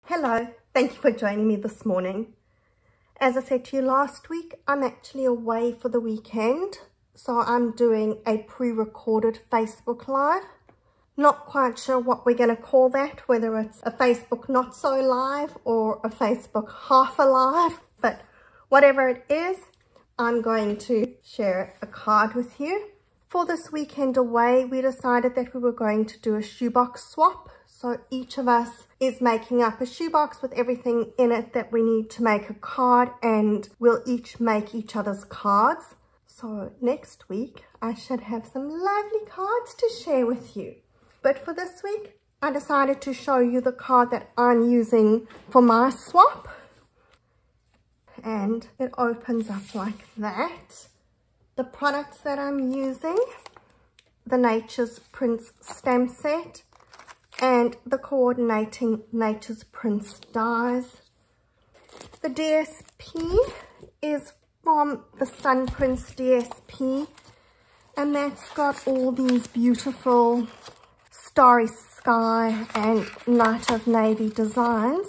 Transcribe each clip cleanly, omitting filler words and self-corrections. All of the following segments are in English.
Hello, thank you for joining me this morning. As I said to you last week, I'm actually away for the weekend, so I'm doing a pre-recorded Facebook Live. Not quite sure what we're going to call that, whether it's a Facebook Not So Live or a Facebook Half Alive, but whatever it is, I'm going to share a card with you. For this weekend away, we decided that we were going to do a shoebox swap. So each of us is making up a shoebox with everything in it that we need to make a card, and we'll each make each other's cards. So next week, I should have some lovely cards to share with you. But for this week, I decided to show you the card that I'm using for my swap. And it opens up like that. The products that I'm using, the Nature's Prints stamp set and the coordinating Nature's Prints dies. The DSP is from the Sun Prints DSP, and that's got all these beautiful starry sky and night of navy designs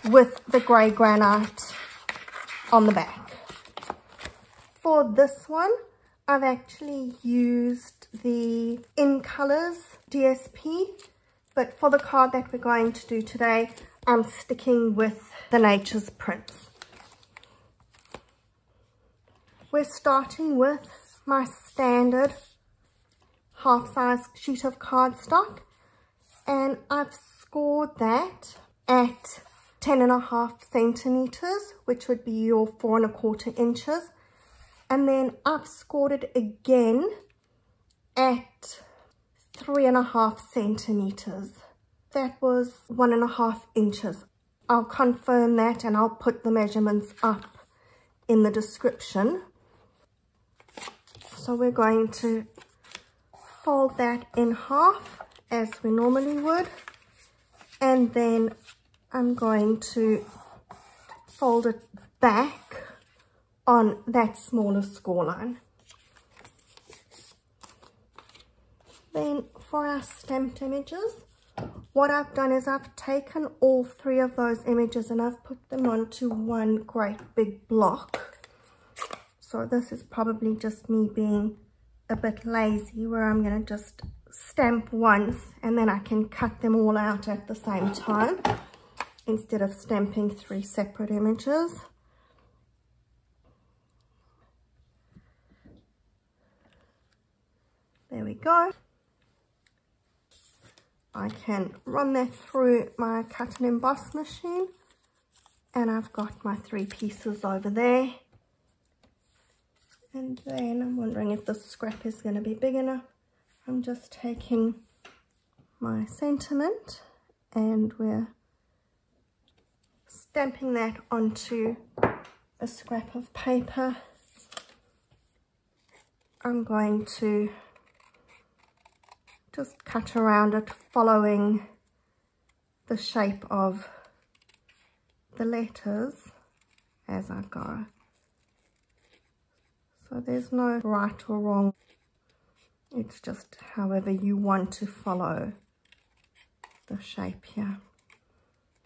with the grey granite on the back. For this one, I've actually used the In Colours DSP, but for the card that we're going to do today, I'm sticking with the Nature's Prints. We're starting with my standard half-size sheet of cardstock, and I've scored that at 10.5 centimeters, which would be your 4 1/4 inches. And then I've scored it again at 3.5 centimeters. That was 1.5 inches. I'll confirm that and I'll put the measurements up in the description. So we're going to fold that in half as we normally would. And then I'm going to fold it back on that smaller score line. Then for our stamped images, what I've done is I've taken all 3 of those images and I've put them onto one great big block. So this is probably just me being a bit lazy, where I'm going to just stamp once and then I can cut them all out at the same time instead of stamping 3 separate images. There we go. I can run that through my cut and emboss machine, and I've got my 3 pieces over there. And then I'm wondering if the scrap is going to be big enough. I'm just taking my sentiment and we're stamping that onto a scrap of paper. I'm going to just cut around it following the shape of the letters as I go. So there's no right or wrong. It's just however you want to follow the shape here.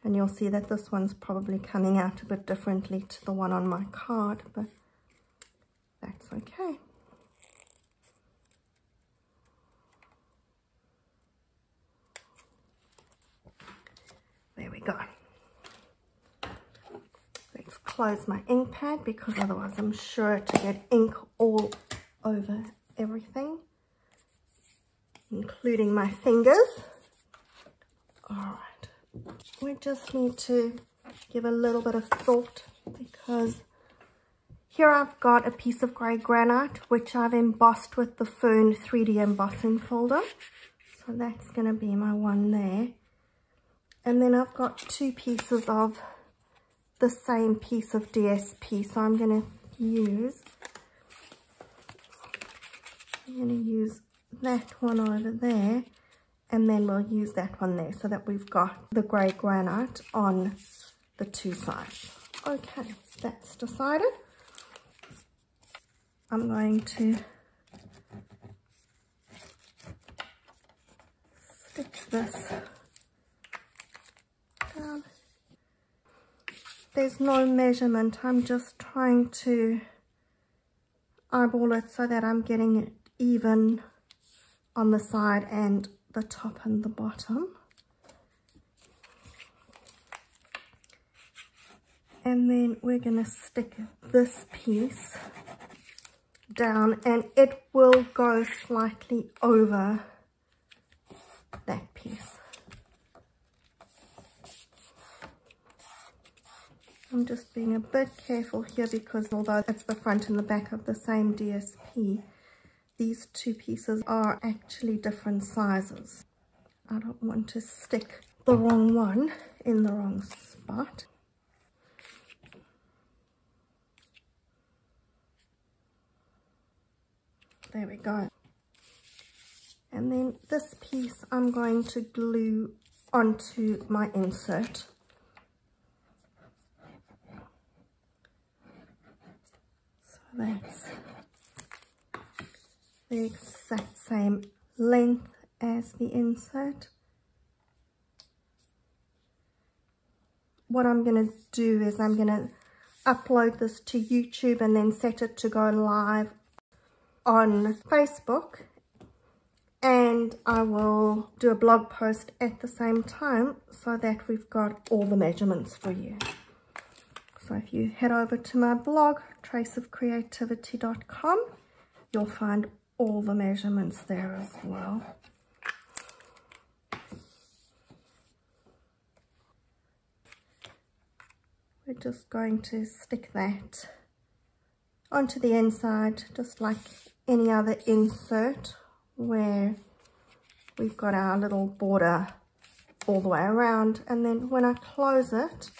And you'll see that this one's probably coming out a bit differently to the one on my card, but that's okay. There we go. Let's close my ink pad because otherwise I'm sure to get ink all over everything, including my fingers. Alright, we just need to give a little bit of thought, because here I've got a piece of grey granite which I've embossed with the Fern 3D embossing folder. So that's going to be my one there. And then I've got 2 pieces of the same piece of DSP, so I'm going to use that one over there, and then we'll use that one there so that we've got the grey granite on the 2 sides. Okay, that's decided. I'm going to stick this down there's no measurement. I'm just trying to eyeball it so that I'm getting it even on the side and the top and the bottom. And then we're going to stick this piece down, and it will go slightly over that piece. I'm just being a bit careful here because although it's the front and the back of the same DSP, these two pieces are actually different sizes. I don't want to stick the wrong one in the wrong spot. There we go. And then this piece I'm going to glue onto my insert. So that's the exact same length as the insert. What I'm going to do is I'm going to upload this to YouTube and then set it to go live on Facebook, and I will do a blog post at the same time so that we've got all the measurements for you. So if you head over to my blog, traceofcreativity.com, you'll find all the measurements there as well. We're just going to stick that onto the inside, just like any other insert where we've got our little border all the way around. And then when I close it,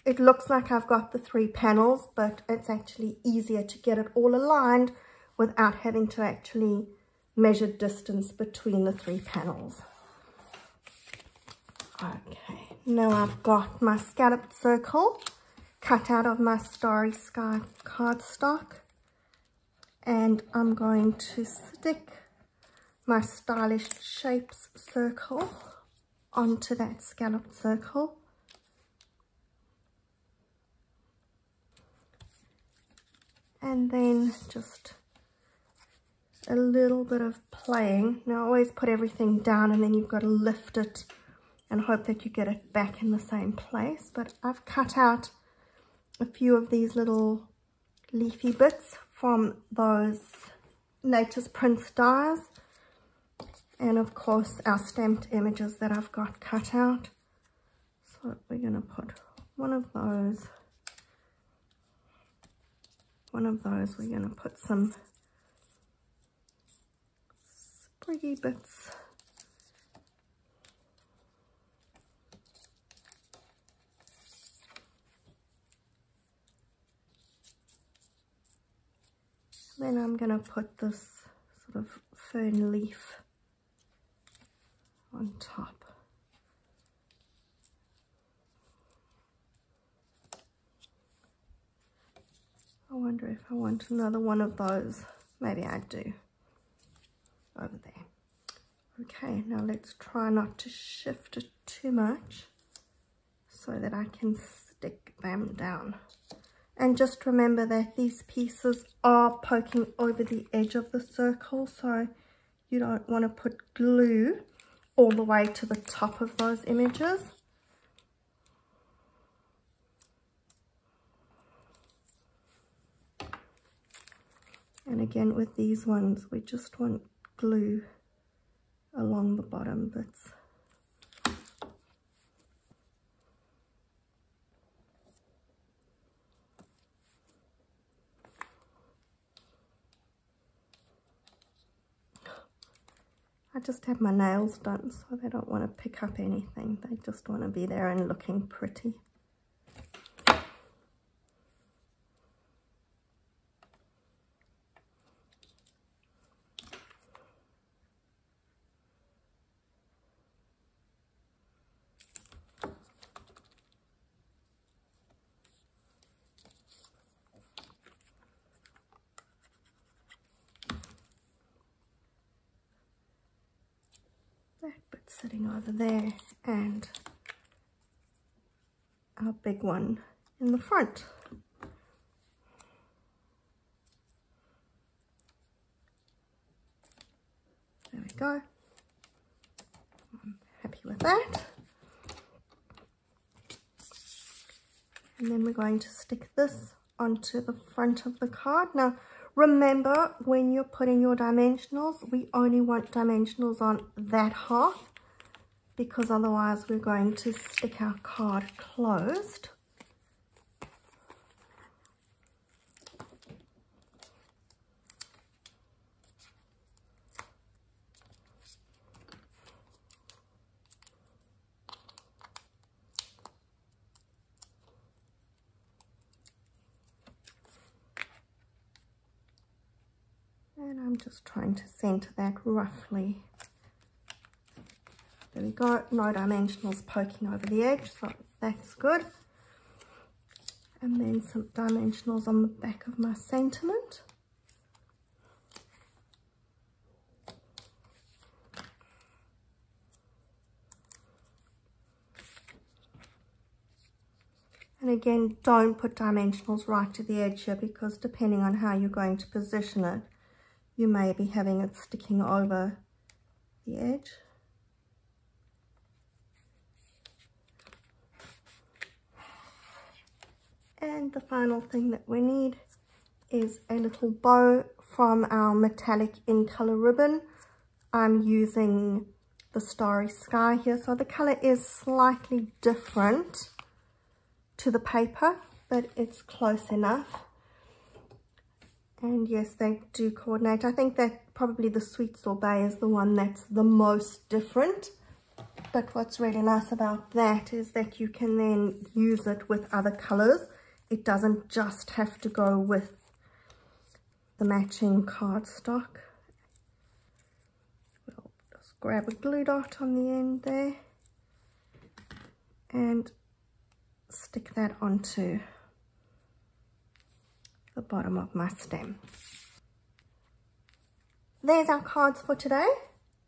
it looks like I've got the 3 panels, but it's actually easier to get it all aligned without having to actually measure distance between the 3 panels. Okay, now I've got my scalloped circle cut out of my Starry Sky cardstock, and I'm going to stick my Stylish Shapes circle onto that scalloped circle. And then just a little bit of playing. Now always put everything down and then you've got to lift it and hope that you get it back in the same place. But I've cut out a few of these little leafy bits from those Nature's Prints dies, and of course our stamped images that I've got cut out. So we're going to put one of those, we're going to put some spriggy bits then I'm going to put this sort of fern leaf on top. I wonder if I want another one of those. Maybe I do. Over there. Okay, now let's try not to shift it too much so that I can stick them down. And just remember that these pieces are poking over the edge of the circle, so you don't want to put glue all the way to the top of those images. And again, with these ones, we just want glue along the bottom bits. I just have my nails done, so they don't want to pick up anything. They just want to be there and looking pretty. That bit sitting over there, and our big one in the front. There we go. I'm happy with that. And then we're going to stick this onto the front of the card. Now, remember, when you're putting your dimensionals, we only want dimensionals on that half, because otherwise we're going to stick our card closed. And I'm just trying to center that roughly. There we go, no dimensionals poking over the edge, so that's good. And then some dimensionals on the back of my sentiment. And again, don't put dimensionals right to the edge here, because depending on how you're going to position it, you may be having it sticking over the edge. And the final thing that we need is a little bow from our metallic in color ribbon. I'm using the Starry Sky here, so the color is slightly different to the paper, but it's close enough. And yes, they do coordinate. I think that probably the Sweet Sorbet is the one that's the most different. But what's really nice about that is that you can then use it with other colors. It doesn't just have to go with the matching cardstock. We'll just grab a glue dot on the end there and stick that onto the bottom of my stem. There's our cards for today.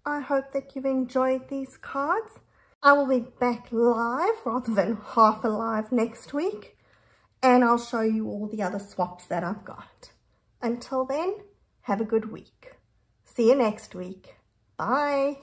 I hope that you've enjoyed these cards. I will be back live rather than half alive next week, and I'll show you all the other swaps that I've got. Until then, have a good week. See you next week. Bye.